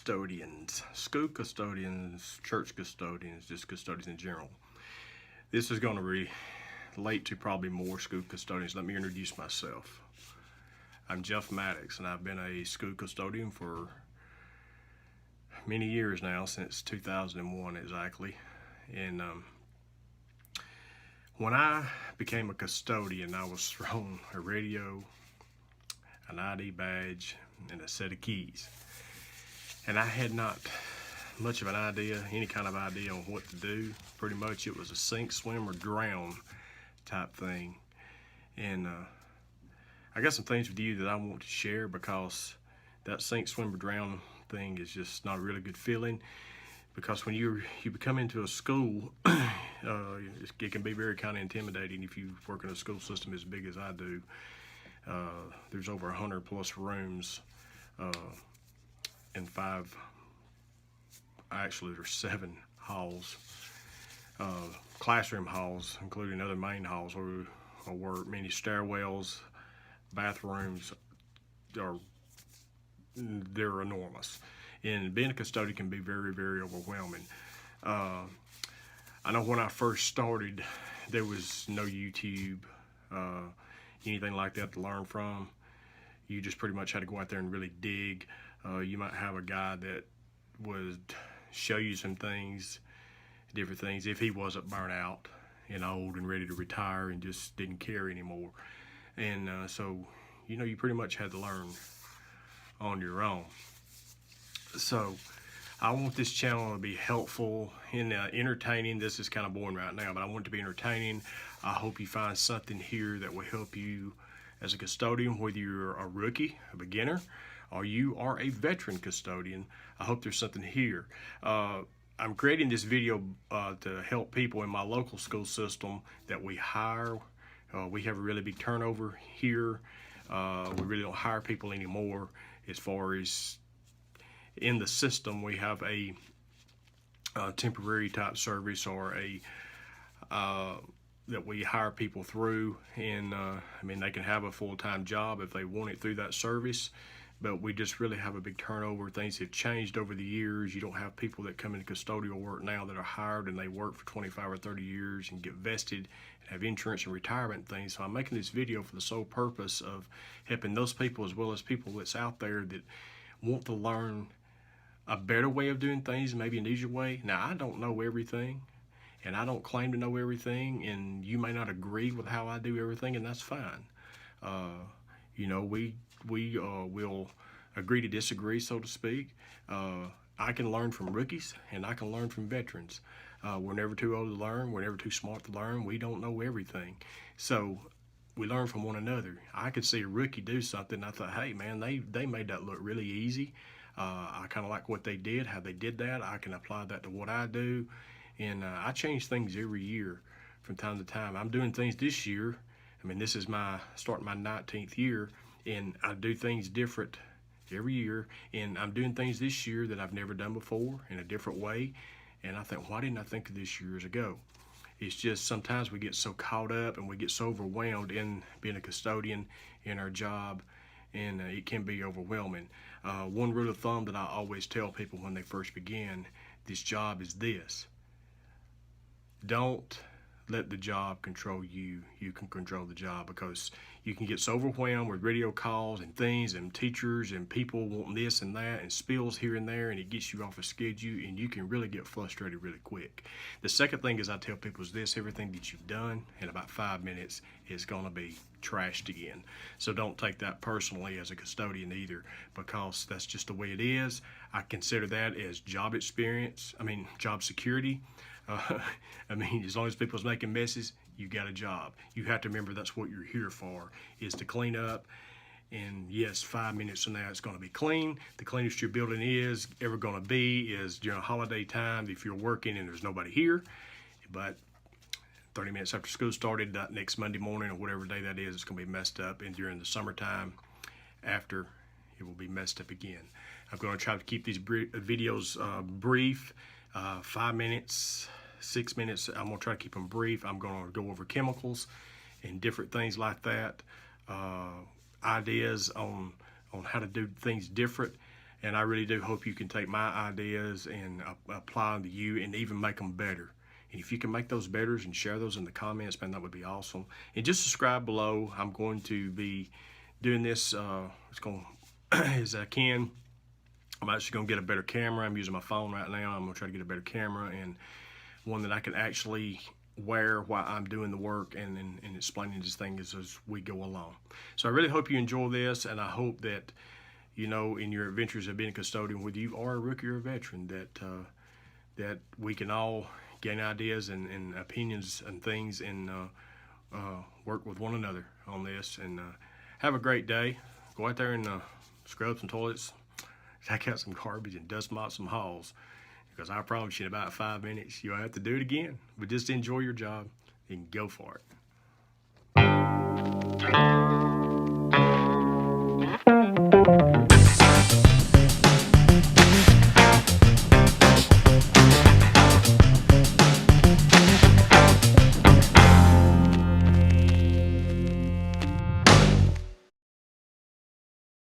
custodians, school custodians, church custodians, just custodians in general. This is going to relate to probably more school custodians. Let me introduce myself. I'm Jeff Maddox, and I've been a school custodian for many years now, since 2001 exactly. And when I became a custodian, I was thrown a radio, an ID badge, and a set of keys. And I had not much of an idea, any kind of idea on what to do. Pretty much it was a sink, swim, or drown type thing. And I got some things with you that I want to share, because that sink, swim, or drown thing is just not a really good feeling. Because when you become into a school, it can be very kind of intimidating if you work in a school system as big as I do. There's over 100 plus rooms, and there's 7 halls, classroom halls, including other main halls where many stairwells, bathrooms, they're enormous. And being a custodian can be very, very overwhelming. I know when I first started, there was no YouTube, anything like that to learn from. You just pretty much had to go out there and really dig. You might have a guy that would show you some things, different things, if he wasn't burnt out and old and ready to retire and just didn't care anymore. And so, you pretty much had to learn on your own. So I want this channel to be helpful and entertaining. This is kind of boring right now, but I want it to be entertaining. I hope you find something here that will help you as a custodian, whether you're a rookie, a beginner, or you are a veteran custodian. I hope there's something here. I'm creating this video to help people in my local school system that we hire. We have a really big turnover here. We really don't hire people anymore. As far as in the system, we have a temporary type service, or that we hire people through. And they can have a full-time job if they want it through that service. But we just really have a big turnover. Things have changed over the years. You don't have people that come into custodial work now that are hired and they work for 25 or 30 years and get vested and have insurance and retirement things. So I'm making this video for the sole purpose of helping those people, as well as people that's out there that want to learn a better way of doing things, maybe an easier way. Now, I don't know everything, and I don't claim to know everything, and you may not agree with how I do everything, and that's fine. We will agree to disagree, so to speak. I can learn from rookies, and I can learn from veterans. We're never too old to learn. We're never too smart to learn. We don't know everything. So we learn from one another. I could see a rookie do something. I thought, hey, man, they made that look really easy. I kind of like what they did, how they did that. I can apply that to what I do. And I change things every year from time to time. I'm doing things this year. This is starting my 19th year. And I do things different every year, and I'm doing things this year that I've never done before in a different way. And I think, why didn't I think of this years ago? It's just sometimes we get so caught up and we get so overwhelmed in being a custodian in our job, and it can be overwhelming. One rule of thumb that I always tell people when they first begin this job is this: don't let the job control you. You can control the job, because you can get so overwhelmed with radio calls and things and teachers and people wanting this and that and spills here and there, and it gets you off a schedule, and you can really get frustrated really quick. The second thing is I tell people is this: everything that you've done in about 5 minutes is going to be trashed again. So don't take that personally as a custodian either, because that's just the way it is. I consider that as job experience, job security. As long as people's making messes, you got a job. You have to remember that's what you're here for, is to clean up. And yes, 5 minutes from now it's going to be clean. The cleanest your building is ever going to be is during holiday time, if you're working and there's nobody here. But 30 minutes after school started, that next Monday morning or whatever day that is, it's going to be messed up. And during the summertime, after, it will be messed up again. I'm going to try to keep these videos brief. 5 minutes, 6 minutes. I'm going to try to keep them brief. I'm going to go over chemicals and different things like that. Ideas on how to do things different. And I really do hope you can take my ideas and apply them to you and even make them better. And if you can make those better and share those in the comments, man, that would be awesome. And just subscribe below. I'm going to be doing this as I can. I'm actually going to get a better camera. I'm using my phone right now. I'm going to try to get a better camera and one that I can actually wear while I'm doing the work and explaining these things as we go along. So I really hope you enjoy this, and I hope that, you know, in your adventures of being a custodian, whether you are a rookie or a veteran, that we can all gain ideas and opinions and things and work with one another on this. And have a great day. Go out there and scrub some toilets, take out some garbage, and dust mop some halls. Because I promise you in about 5 minutes, you'll have to do it again. But just enjoy your job and go for it.